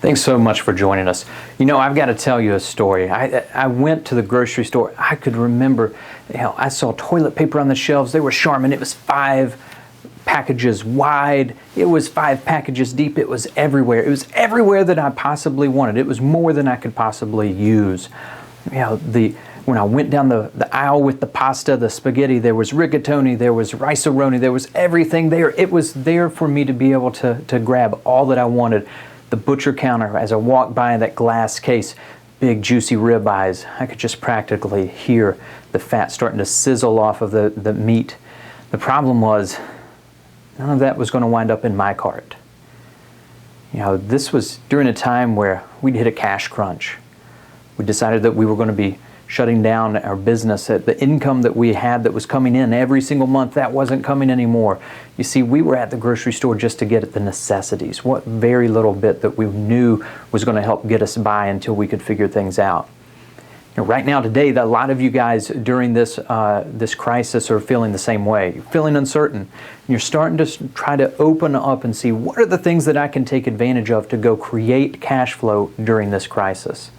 Thanks so much for joining us. You know, I've got to tell you a story. I went to the grocery store. I could remember, I saw toilet paper on the shelves. They were Charmin. It was 5 packages wide. It was 5 packages deep. It was everywhere. It was everywhere that I possibly wanted. It was more than I could possibly use. When I went down the aisle with the pasta, the spaghetti, there was rigatoni, there was rice-a-roni, there was everything there. It was there for me to be able to grab all that I wanted. The butcher counter, as I walked by that glass case, big juicy ribeyes, I could just practically hear the fat starting to sizzle off of the meat. The problem was, none of that was going to wind up in my cart. This was during a time where we'd hit a cash crunch. We decided that we were going to be shutting down our business. The income that we had that was coming in every single month, that wasn't coming anymore. You see, we were at the grocery store just to get at the necessities, what very little bit that we knew was going to help get us by until we could figure things out. Right now, today, a lot of you guys during this crisis are feeling the same way. You're feeling uncertain. And you're starting to try to open up and see what are the things that I can take advantage of to go create cash flow during this crisis.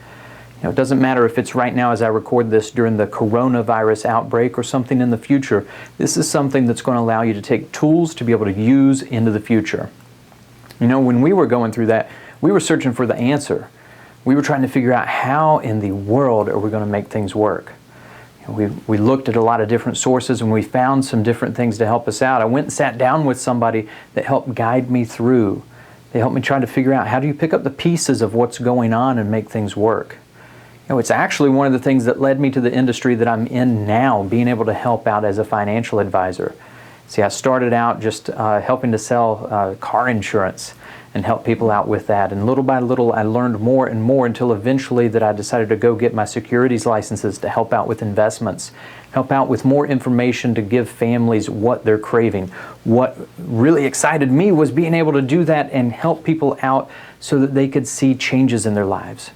It doesn't matter if it's right now as I record this during the coronavirus outbreak or something in the future. This is something that's going to allow you to take tools to be able to use into the future. When we were going through that, we were searching for the answer. We were trying to figure out how in the world are we going to make things work. We looked at a lot of different sources and we found some different things to help us out. I went and sat down with somebody that helped guide me through. They helped me try to figure out how do you pick up the pieces of what's going on and make things work. It's actually one of the things that led me to the industry that I'm in now, being able to help out as a financial advisor. See, I started out just helping to sell car insurance and help people out with that. And little by little, I learned more and more until eventually that I decided to go get my securities licenses to help out with investments, help out with more information to give families what they're craving. What really excited me was being able to do that and help people out so that they could see changes in their lives.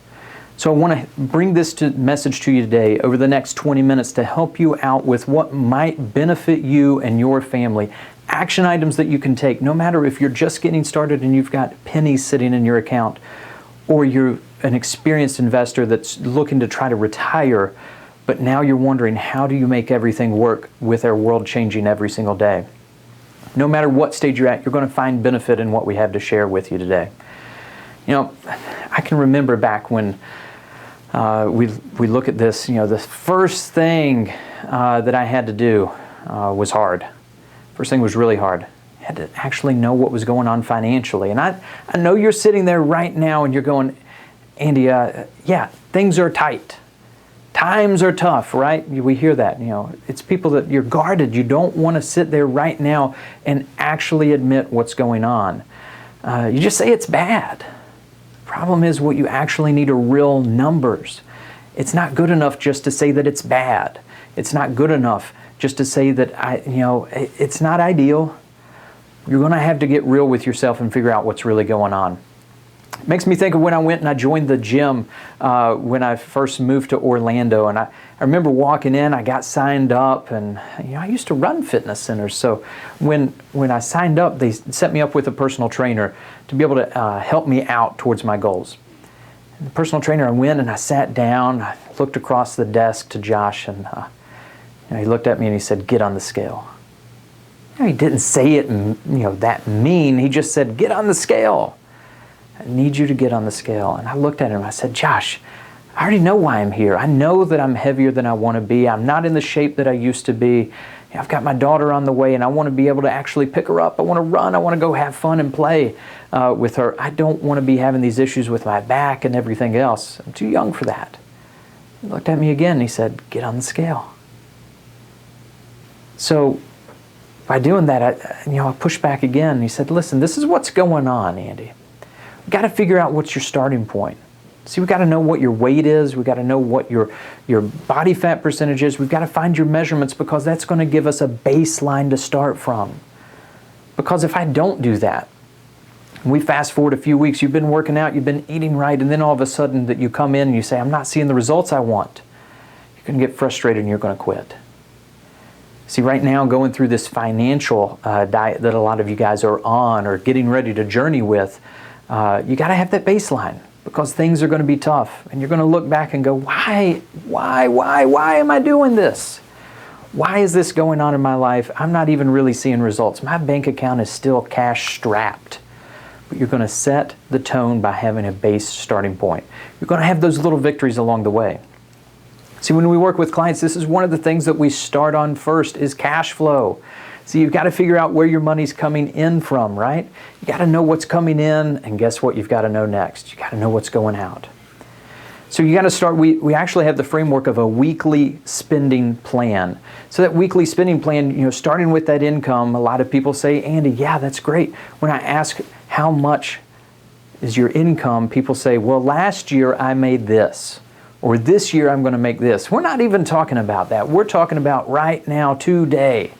So I want to bring this message to you today over the next 20 minutes to help you out with what might benefit you and your family. Action items that you can take, no matter if you're just getting started and you've got pennies sitting in your account, or you're an experienced investor that's looking to try to retire, but now you're wondering how do you make everything work with our world changing every single day. No matter what stage you're at, you're going to find benefit in what we have to share with you today. I can remember back when we look at this, the first thing that I had to do was hard. First thing was really hard. I had to actually know what was going on financially. And I know you're sitting there right now and you're going, Andy, yeah, things are tight. Times are tough, right? We hear that. It's people that you're guarded. You don't want to sit there right now and actually admit what's going on. You just say it's bad. Problem is what you actually need are real numbers. It's not good enough just to say that it's bad. It's not good enough just to say that it's not ideal. You're going to have to get real with yourself and figure out what's really going on. It makes me think of when I went and I joined the gym when I first moved to Orlando. And I remember walking in, I got signed up, and I used to run fitness centers. So when I signed up, they set me up with a personal trainer to be able to help me out towards my goals. And the personal trainer, I went and I sat down, I looked across the desk to Josh, and he looked at me and he said, "Get on the scale." He didn't say it that mean. He just said, "Get on the scale. I need you to get on the scale." And I looked at him and I said, "Josh, I already know why I'm here. I know that I'm heavier than I want to be. I'm not in the shape that I used to be. I've got my daughter on the way and I want to be able to actually pick her up. I want to run. I want to go have fun and play with her. I don't want to be having these issues with my back and everything else. I'm too young for that." He looked at me again and he said, "Get on the scale." So by doing that, I pushed back again. He said, "Listen, this is what's going on, Andy. We've got to figure out what's your starting point. See, we've got to know what your weight is. We've got to know what your body fat percentage is. We've got to find your measurements because that's going to give us a baseline to start from. Because if I don't do that, we fast forward a few weeks, you've been working out, you've been eating right, and then all of a sudden that you come in and you say, I'm not seeing the results I want. You're going to get frustrated and you're going to quit. See, right now, going through this financial diet that a lot of you guys are on or getting ready to journey with, You got to have that baseline, because things are going to be tough, and you're going to look back and go, why am I doing this? Why is this going on in my life? I'm not even really seeing results. My bank account is still cash strapped. But you're going to set the tone by having a base starting point. You're going to have those little victories along the way. See, when we work with clients, this is one of the things that we start on first is cash flow. See, you've got to figure out where your money's coming in from, right? You got to know what's coming in, and guess what you've got to know next? You got to know what's going out. So you got to start, we actually have the framework of a weekly spending plan. So that weekly spending plan, starting with that income, a lot of people say, Andy, yeah, that's great. When I ask how much is your income, people say, well, last year I made this, or this year I'm going to make this. We're not even talking about that. We're talking about right now, today.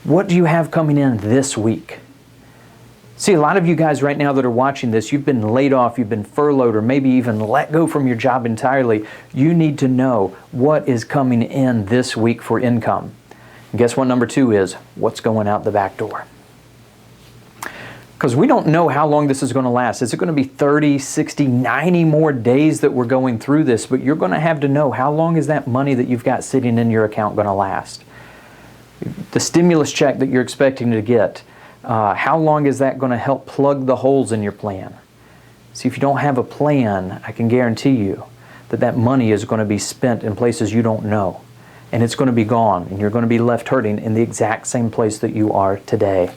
What do you have coming in this week? See, a lot of you guys right now that are watching this, you've been laid off, you've been furloughed, or maybe even let go from your job entirely. You need to know what is coming in this week for income. And guess what number 2 is? What's going out the back door? Because we don't know how long this is going to last. Is it going to be 30, 60, 90 more days that we're going through this? But you're going to have to know, how long is that money that you've got sitting in your account going to last? The stimulus check that you're expecting to get, how long is that going to help plug the holes in your plan? See, if you don't have a plan, I can guarantee you that that money is going to be spent in places you don't know. And it's going to be gone, and you're going to be left hurting in the exact same place that you are today.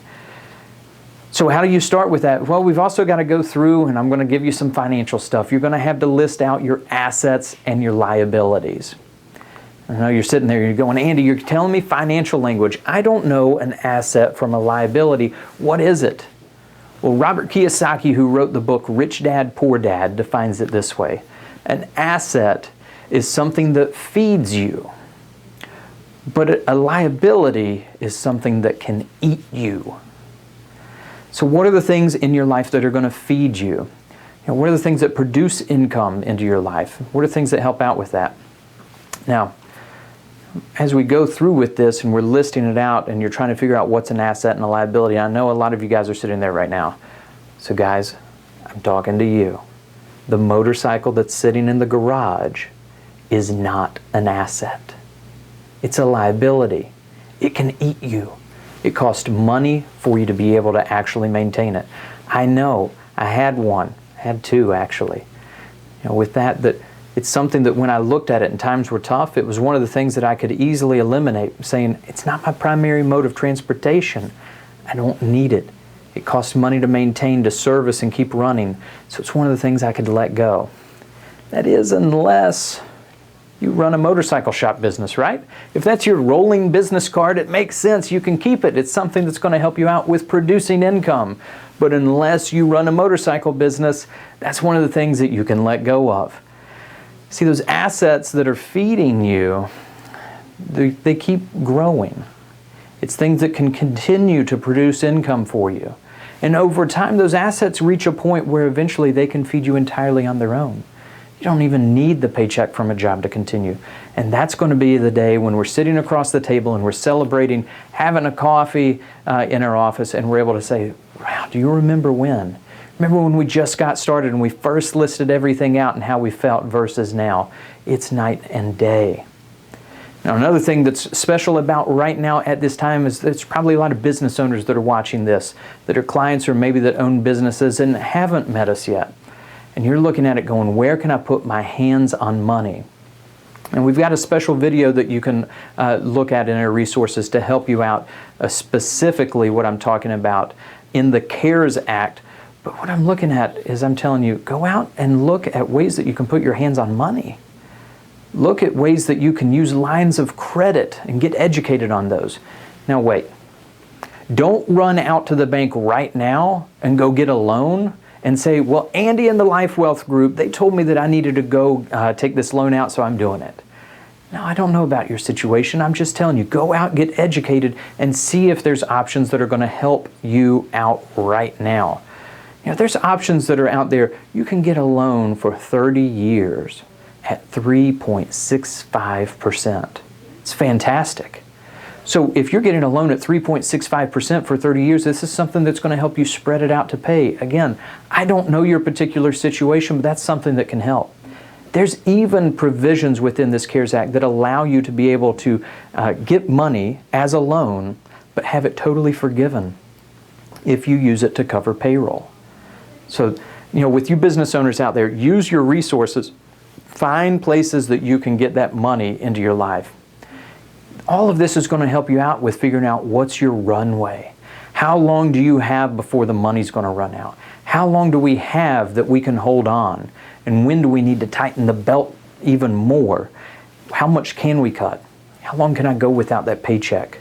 So how do you start with that? Well, we've also got to go through, and I'm going to give you some financial stuff. You're going to have to list out your assets and your liabilities. I know you're sitting there, you're going, Andy, you're telling me financial language. I don't know an asset from a liability. What is it? Well, Robert Kiyosaki, who wrote the book Rich Dad, Poor Dad, defines it this way. An asset is something that feeds you, but a liability is something that can eat you. So what are the things in your life that are going to feed you? What are the things that produce income into your life? What are things that help out with that? Now, as we go through with this and we're listing it out and you're trying to figure out what's an asset and a liability, I know a lot of you guys are sitting there right now. So guys, I'm talking to you. The motorcycle that's sitting in the garage is not an asset. It's a liability. It can eat you. It costs money for you to be able to actually maintain it. I know. I had one. I had 2 actually. With that it's something that when I looked at it and times were tough, it was one of the things that I could easily eliminate, saying, it's not my primary mode of transportation. I don't need it. It costs money to maintain, to service, and keep running. So it's one of the things I could let go. That is, unless you run a motorcycle shop business, right? If that's your rolling business card, it makes sense. You can keep it. It's something that's going to help you out with producing income. But unless you run a motorcycle business, that's one of the things that you can let go of. See, those assets that are feeding you, they keep growing. It's things that can continue to produce income for you. And over time, those assets reach a point where eventually they can feed you entirely on their own. You don't even need the paycheck from a job to continue. And that's going to be the day when we're sitting across the table and we're celebrating, having a coffee in our office, and we're able to say, wow, do you remember when? Remember when we just got started and we first listed everything out and how we felt versus now? It's night and day. Now, another thing that's special about right now at this time is there's probably a lot of business owners that are watching this, that are clients or maybe that own businesses and haven't met us yet. And you're looking at it going, where can I put my hands on money? And we've got a special video that you can look at in our resources to help you out, specifically what I'm talking about in the CARES Act. But what I'm looking at is I'm telling you, go out and look at ways that you can put your hands on money. Look at ways that you can use lines of credit and get educated on those. Now wait, don't run out to the bank right now and go get a loan and say, well, Andy and the Life Wealth Group, they told me that I needed to go take this loan out, so I'm doing it. Now, I don't know about your situation. I'm just telling you, go out, get educated, and see if there's options that are going to help you out right now. There's options that are out there. You can get a loan for 30 years at 3.65%. It's fantastic. So if you're getting a loan at 3.65% for 30 years, this is something that's going to help you spread it out to pay. Again, I don't know your particular situation, but that's something that can help. There's even provisions within this CARES Act that allow you to be able to get money as a loan, but have it totally forgiven if you use it to cover payroll. So, with you business owners out there, use your resources. Find places that you can get that money into your life. All of this is going to help you out with figuring out what's your runway. How long do you have before the money's going to run out? How long do we have that we can hold on? And when do we need to tighten the belt even more? How much can we cut? How long can I go without that paycheck?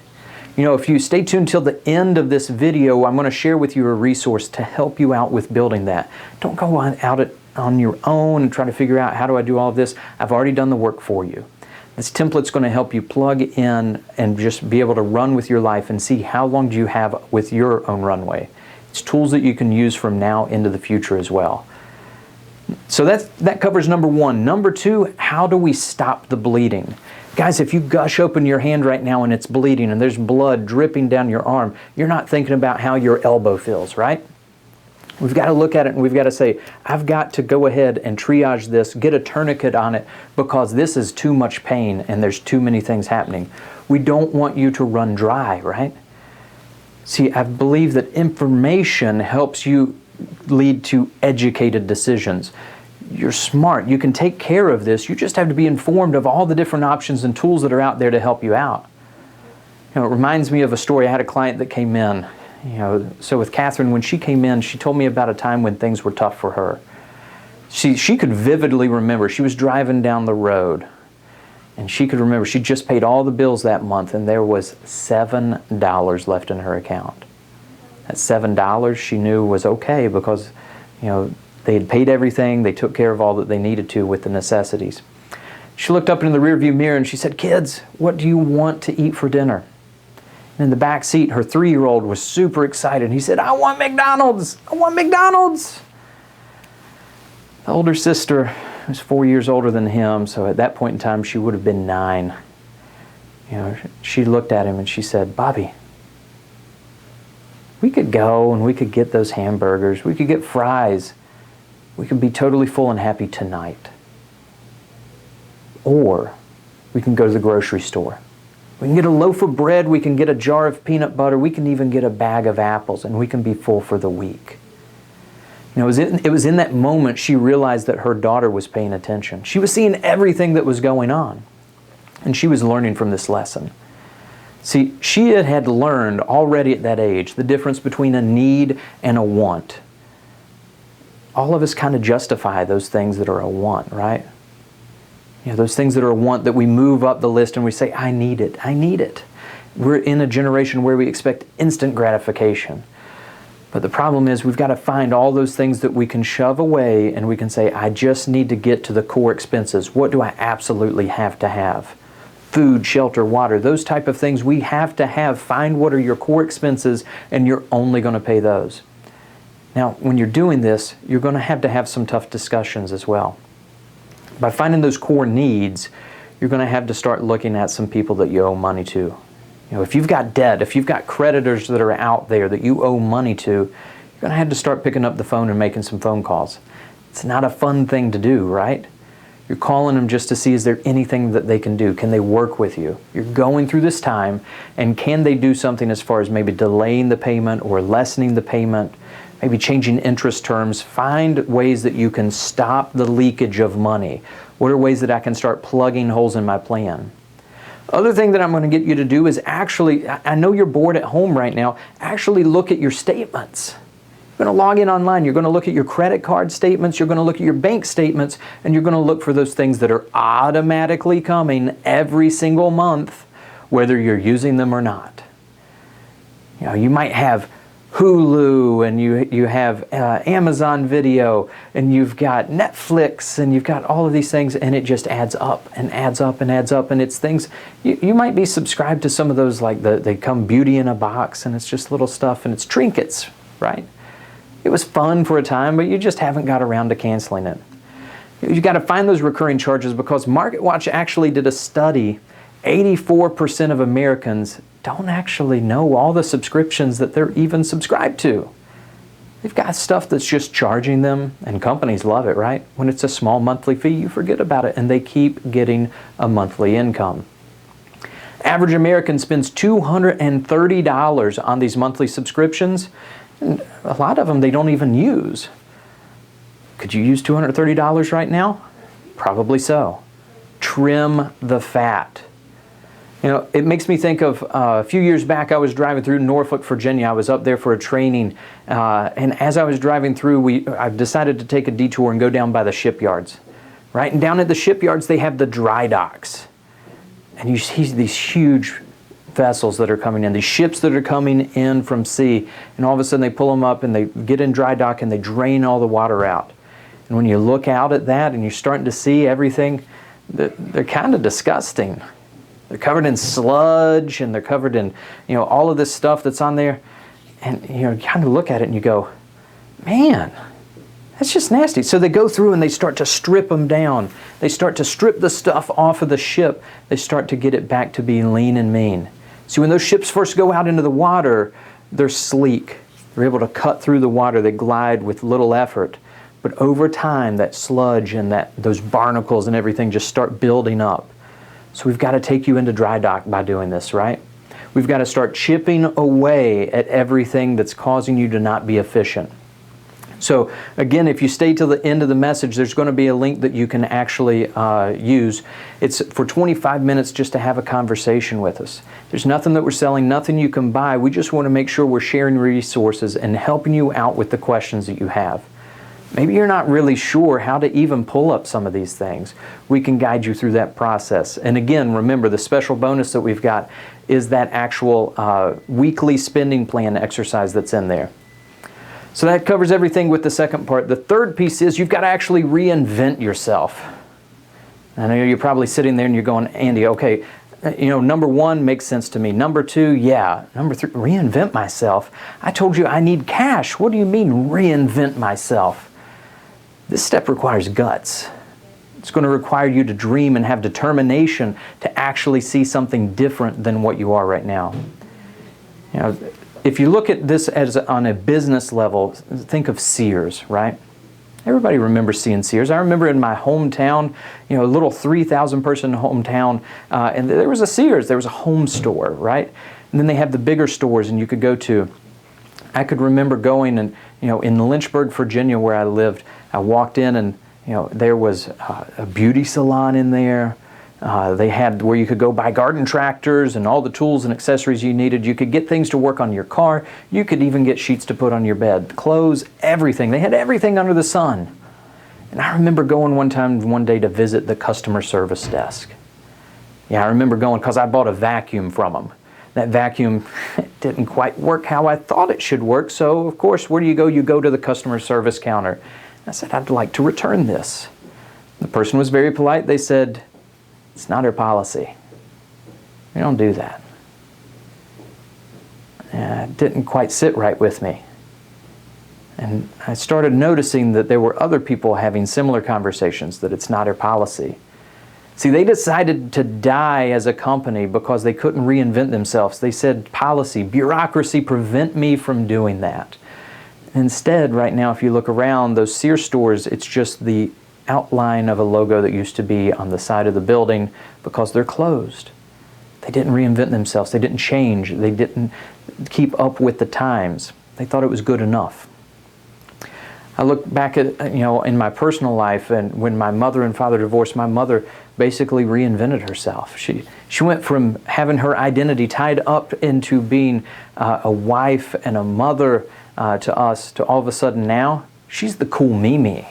If you stay tuned till the end of this video, I'm going to share with you a resource to help you out with building that. Don't go out on your own and try to figure out, how do I do all of this? I've already done the work for you. This template's going to help you plug in and just be able to run with your life and see how long do you have with your own runway. It's tools that you can use from now into the future as well. So that covers number one. Number two, how do we stop the bleeding? Guys, if you gush open your hand right now and it's bleeding and there's blood dripping down your arm, you're not thinking about how your elbow feels, right? We've got to look at it and we've got to say, I've got to go ahead and triage this, get a tourniquet on it, because this is too much pain and there's too many things happening. We don't want you to run dry, right? See, I believe that information helps you lead to educated decisions. You're smart. You can take care of this. You just have to be informed of all the different options and tools that are out there to help you out. It reminds me of a story. I had a client that came in. So with Catherine, when she came in, she told me about a time when things were tough for her. She could vividly remember. She was driving down the road, and she could remember she just paid all the bills that month, and there was $7 left in her account. That $7 she knew was okay because, they had paid everything. They took care of all that they needed to with the necessities. She looked up into the rearview mirror and she said, "Kids, what do you want to eat for dinner?" In the back seat, her 3-year-old was super excited. He said, "I want McDonald's! I want McDonald's!" The older sister was 4 years older than him, so at that point in time, she would have been 9. She looked at him and she said, "Bobby, we could go and we could get those hamburgers. We could get fries. We could be totally full and happy tonight. Or we can go to the grocery store. We can get a loaf of bread, we can get a jar of peanut butter, we can even get a bag of apples, and we can be full for the week." It was in that moment she realized that her daughter was paying attention. She was seeing everything that was going on, and she was learning from this lesson. See, she had learned already at that age the difference between a need and a want. All of us kind of justify those things that are a want, right? Those things that are a want that we move up the list and we say, "I need it, I need it." We're in a generation where we expect instant gratification. But the problem is we've got to find all those things that we can shove away and we can say, "I just need to get to the core expenses. What do I absolutely have to have?" Food, shelter, water, those type of things we have to have. Find what are your core expenses and you're only going to pay those. Now, when you're doing this, you're going to have some tough discussions as well. By finding those core needs, you're going to have to start looking at some people that you owe money to. If you've got debt, if you've got creditors that are out there that you owe money to, you're going to have to start picking up the phone and making some phone calls. It's not a fun thing to do, right? You're calling them just to see, is there anything that they can do? Can they work with you? You're going through this time, and can they do something as far as maybe delaying the payment or lessening the payment, maybe changing interest terms? Find ways that you can stop the leakage of money. What are ways that I can start plugging holes in my plan? Other thing that I'm going to get you to do is actually, I know you're bored at home right now, actually look at your statements. You're going to log in online, you're going to look at your credit card statements, you're going to look at your bank statements, and you're going to look for those things that are automatically coming every single month, whether you're using them or not. You might have Hulu, and you have Amazon Video, and you've got Netflix, and you've got all of these things, and it just adds up and adds up and adds up, and it's things, you might be subscribed to some of those, like they come beauty in a box, and it's just little stuff, and it's trinkets, right? It was fun for a time, but you just haven't got around to canceling it. You've got to find those recurring charges, because MarketWatch actually did a study 84% of Americans don't actually know all the subscriptions that they're even subscribed to. They've got stuff that's just charging them, and companies love it, right? When it's a small monthly fee, you forget about it, and they keep getting a monthly income. Average American spends $230 on these monthly subscriptions, and a lot of them they don't even use. Could you use $230 right now? Probably so. Trim the fat. You know, it makes me think of a few years back, I was driving through Norfolk, Virginia. I was up there for a training, and as I was driving through, I decided to take a detour and go down by the shipyards, right? And down at the shipyards, they have the dry docks. And you see these huge vessels that are coming in, these ships that are coming in from sea, and all of a sudden they pull them up and they get in dry dock and they drain all the water out. And when you look out at that and you're starting to see everything, they're kind of disgusting. They're covered in sludge and they're covered in, you know, all of this stuff that's on there. And you kind of look at it and you go, man, that's just nasty. So they go through and they start to strip them down. They start to strip the stuff off of the ship. They start to get it back to being lean and mean. See, when those ships first go out into the water, they're sleek. They're able to cut through the water. They glide with little effort. But over time, that sludge and those barnacles and everything just start building up. So we've got to take you into dry dock by doing this, right? We've got to start chipping away at everything that's causing you to not be efficient. So again, if you stay till the end of the message, there's going to be a link that you can actually use. It's for 25 minutes just to have a conversation with us. There's nothing that we're selling, nothing you can buy. We just want to make sure we're sharing resources and helping you out with the questions that you have. Maybe you're not really sure how to even pull up some of these things. We can guide you through that process. And again, remember, the special bonus that we've got is that actual weekly spending plan exercise that's in there. So that covers everything with the second part. The third piece is you've got to actually reinvent yourself. I know you're probably sitting there and you're going, Andy, okay, number one makes sense to me. Number two, yeah. Number three, reinvent myself. I told you I need cash. What do you mean reinvent myself? This step requires guts. It's going to require you to dream and have determination to actually see something different than what you are right now. If you look at this as on a business level, think of Sears, right? Everybody remembers seeing Sears. I remember in my hometown, a little 3,000 person hometown, and there was a Sears. There was a home store, right? And then they have the bigger stores, and you could go to. I could remember going and in Lynchburg, Virginia, where I lived, I walked in and there was a beauty salon in there. They had where you could go buy garden tractors and all the tools and accessories you needed. You could get things to work on your car. You could even get sheets to put on your bed, clothes, everything. They had everything under the sun. And I remember going one day to visit the customer service desk. Yeah, I remember going because I bought a vacuum from them. That vacuum didn't quite work how I thought it should work. So, of course, where do you go? You go to the customer service counter. I said, I'd like to return this. The person was very polite. They said, it's not our policy. We don't do that. It didn't quite sit right with me. And I started noticing that there were other people having similar conversations, that it's not our policy. See, they decided to die as a company because they couldn't reinvent themselves. They said, policy, bureaucracy, prevent me from doing that. Instead, right now, if you look around, those Sears stores, it's just the outline of a logo that used to be on the side of the building because they're closed. They didn't reinvent themselves. They didn't change. They didn't keep up with the times. They thought it was good enough. I look back at, in my personal life, and when my mother and father divorced, my mother basically reinvented herself. She went from having her identity tied up into being a wife and a mother to us, to all of a sudden now, she's the cool Mimi.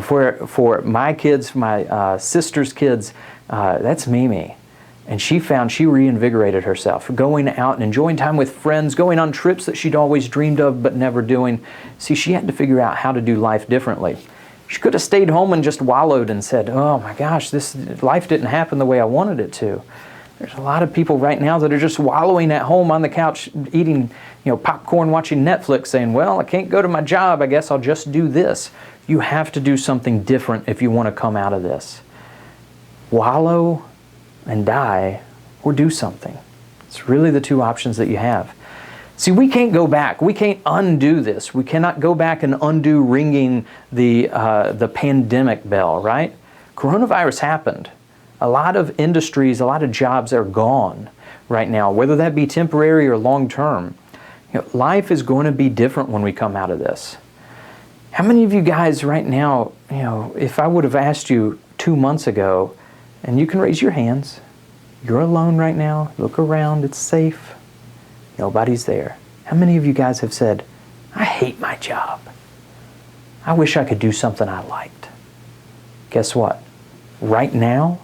For my kids, my sister's kids, that's Mimi. And she reinvigorated herself, going out and enjoying time with friends, going on trips that she'd always dreamed of but never doing. See, she had to figure out how to do life differently. She could have stayed home and just wallowed and said, oh my gosh, this life didn't happen the way I wanted it to. There's a lot of people right now that are just wallowing at home on the couch, eating popcorn, watching Netflix, saying, well, I can't go to my job, I guess I'll just do this. You have to do something different if you want to come out of this. Wallow and die, or do something. It's really the two options that you have. See, we can't go back. We can't undo this. We cannot go back and undo ringing the pandemic bell, right? Coronavirus happened. A lot of industries, a lot of jobs are gone right now, whether that be temporary or long-term. Life is going to be different when we come out of this. How many of you guys right now, if I would have asked you 2 months ago, and you can raise your hands, you're alone right now, look around, it's safe, nobody's there. How many of you guys have said, I hate my job. I wish I could do something I liked. Guess what? Right now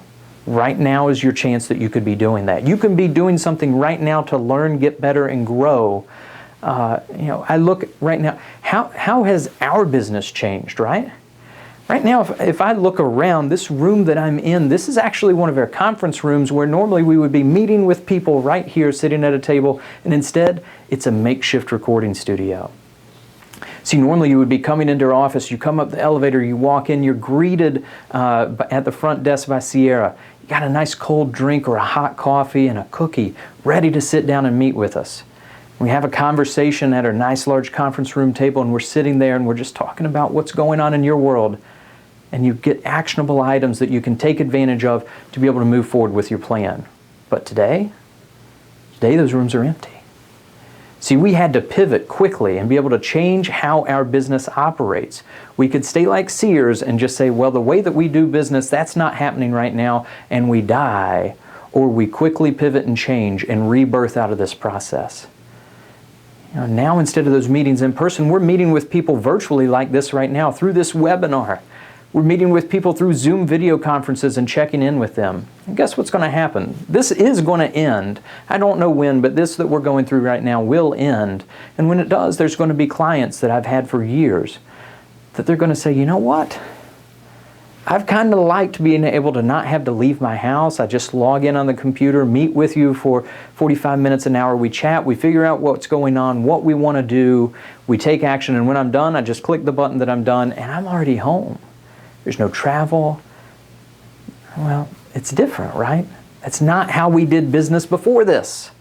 is your chance that you could be doing that. You can be doing something right now to learn, get better, and grow. I look right now, how has our business changed, right? Right now, if I look around, this room that I'm in, this is actually one of our conference rooms where normally we would be meeting with people right here sitting at a table, and instead, it's a makeshift recording studio. See, normally you would be coming into our office, you come up the elevator, you walk in, you're greeted at the front desk by Sierra. You got a nice cold drink or a hot coffee and a cookie ready to sit down and meet with us. We have a conversation at our nice large conference room table, and we're sitting there and we're just talking about what's going on in your world. And you get actionable items that you can take advantage of to be able to move forward with your plan. But today those rooms are empty. See, we had to pivot quickly and be able to change how our business operates. We could stay like Sears and just say, well, the way that we do business, that's not happening right now, and we die. Or we quickly pivot and change and rebirth out of this process. Now instead of those meetings in person, we're meeting with people virtually like this right now through this webinar. We're meeting with people through Zoom video conferences and checking in with them. And guess what's going to happen? This is going to end. I don't know when, but this that we're going through right now will end. And when it does, there's going to be clients that I've had for years that they're going to say, you know what? I've kind of liked being able to not have to leave my house. I just log in on the computer, meet with you for 45 minutes, an hour. We chat, we figure out what's going on, what we want to do. We take action, and when I'm done, I just click the button that I'm done, and I'm already home. There's no travel. Well, it's different, right? That's not how we did business before this.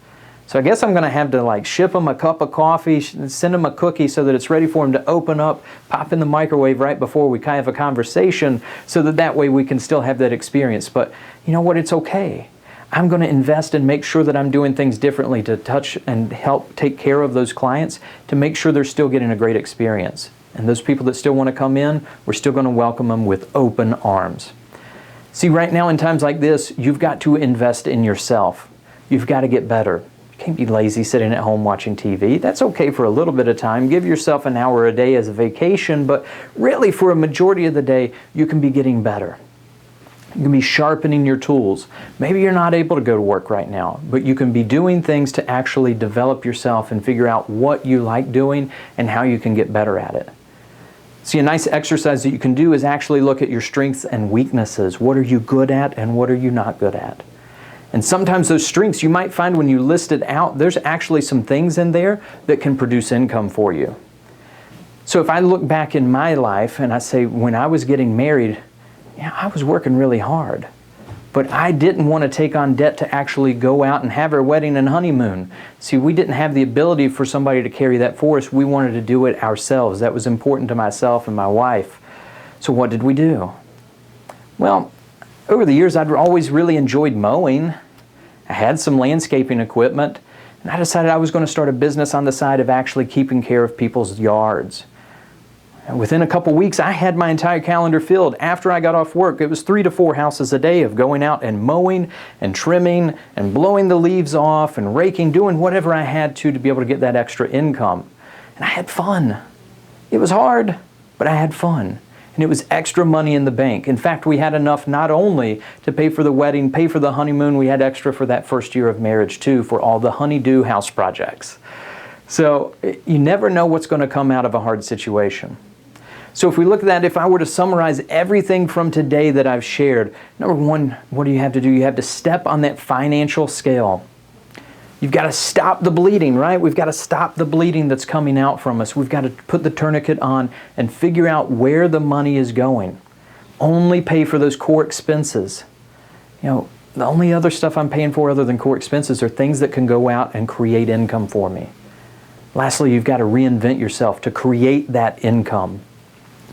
So I guess I'm going to have to ship them a cup of coffee, send them a cookie so that it's ready for them to open up, pop in the microwave right before we kind of have a conversation so that way we can still have that experience. But you know what? It's okay. I'm going to invest and make sure that I'm doing things differently to touch and help take care of those clients to make sure they're still getting a great experience. And those people that still want to come in, we're still going to welcome them with open arms. See, right now in times like this, you've got to invest in yourself. You've got to get better. You can't be lazy sitting at home watching TV. That's okay for a little bit of time. Give yourself an hour a day as a vacation, but really for a majority of the day, you can be getting better. You can be sharpening your tools. Maybe you're not able to go to work right now, but you can be doing things to actually develop yourself and figure out what you like doing and how you can get better at it. See, a nice exercise that you can do is actually look at your strengths and weaknesses. What are you good at and what are you not good at? And sometimes those strengths you might find when you list it out, there's actually some things in there that can produce income for you. So if I look back in my life and I say when I was getting married, I was working really hard. But I didn't want to take on debt to actually go out and have our wedding and honeymoon. See, we didn't have the ability for somebody to carry that for us. We wanted to do it ourselves. That was important to myself and my wife. So what did we do? Well, over the years, I'd always really enjoyed mowing. I had some landscaping equipment, and I decided I was going to start a business on the side of actually keeping care of people's yards. And within a couple weeks, I had my entire calendar filled. After I got off work, it was 3 to 4 houses a day of going out and mowing and trimming and blowing the leaves off and raking, doing whatever I had to be able to get that extra income. And I had fun. It was hard, but I had fun. And it was extra money in the bank. In fact, we had enough not only to pay for the wedding, pay for the honeymoon, we had extra for that first year of marriage too, for all the honeydew house projects. So you never know what's going to come out of a hard situation. So if we look at that, if I were to summarize everything from today that I've shared, number one, what do you have to do? You have to step on that financial scale. You've got to stop the bleeding, right? We've got to stop the bleeding that's coming out from us. We've got to put the tourniquet on and figure out where the money is going. Only pay for those core expenses. The only other stuff I'm paying for other than core expenses are things that can go out and create income for me. Lastly, you've got to reinvent yourself to create that income.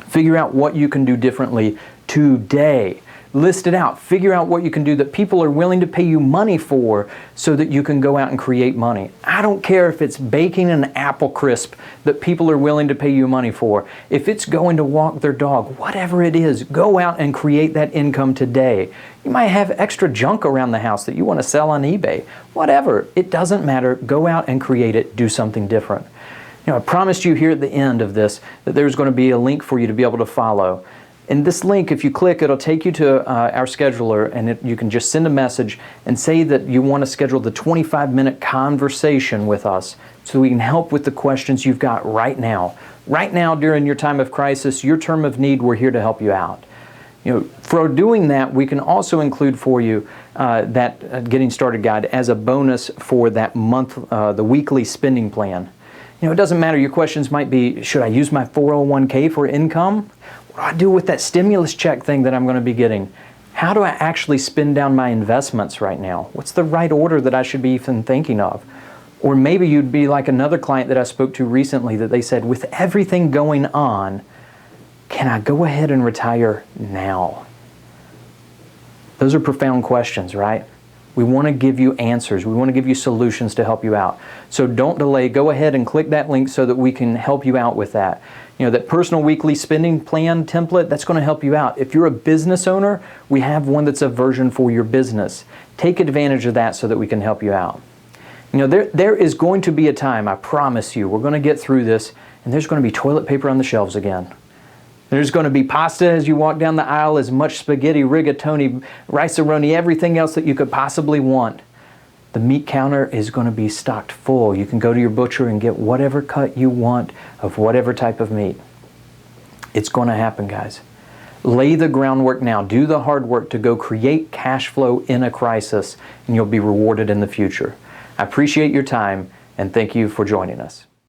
Figure out what you can do differently today. List it out. Figure out what you can do that people are willing to pay you money for so that you can go out and create money. I don't care if it's baking an apple crisp that people are willing to pay you money for. If it's going to walk their dog, whatever it is, go out and create that income today. You might have extra junk around the house that you want to sell on eBay. Whatever. It doesn't matter. Go out and create it. Do something different. I promised you here at the end of this that there's going to be a link for you to be able to follow. And this link, if you click, it'll take you to our scheduler, and you can just send a message and say that you want to schedule the 25-minute conversation with us so we can help with the questions you've got right now. Right now, during your time of crisis, your term of need, we're here to help you out. For doing that, we can also include for you that Getting Started Guide as a bonus for that month, the weekly spending plan. It doesn't matter. Your questions might be, should I use my 401k for income? What do I do with that stimulus check thing that I'm going to be getting? How do I actually spend down my investments right now? What's the right order that I should be even thinking of? Or maybe you'd be like another client that I spoke to recently that they said, with everything going on, can I go ahead and retire now? Those are profound questions, right? We want to give you answers. We want to give you solutions to help you out. So don't delay. Go ahead and click that link so that we can help you out with that. That personal weekly spending plan template, that's going to help you out. If you're a business owner, we have one that's a version for your business. Take advantage of that so that we can help you out. There is going to be a time, I promise you, we're going to get through this, and there's going to be toilet paper on the shelves again. There's going to be pasta as you walk down the aisle, as much spaghetti, rigatoni, rice-a-roni, everything else that you could possibly want. The meat counter is going to be stocked full. You can go to your butcher and get whatever cut you want of whatever type of meat. It's going to happen, guys. Lay the groundwork now. Do the hard work to go create cash flow in a crisis, and you'll be rewarded in the future. I appreciate your time, and thank you for joining us.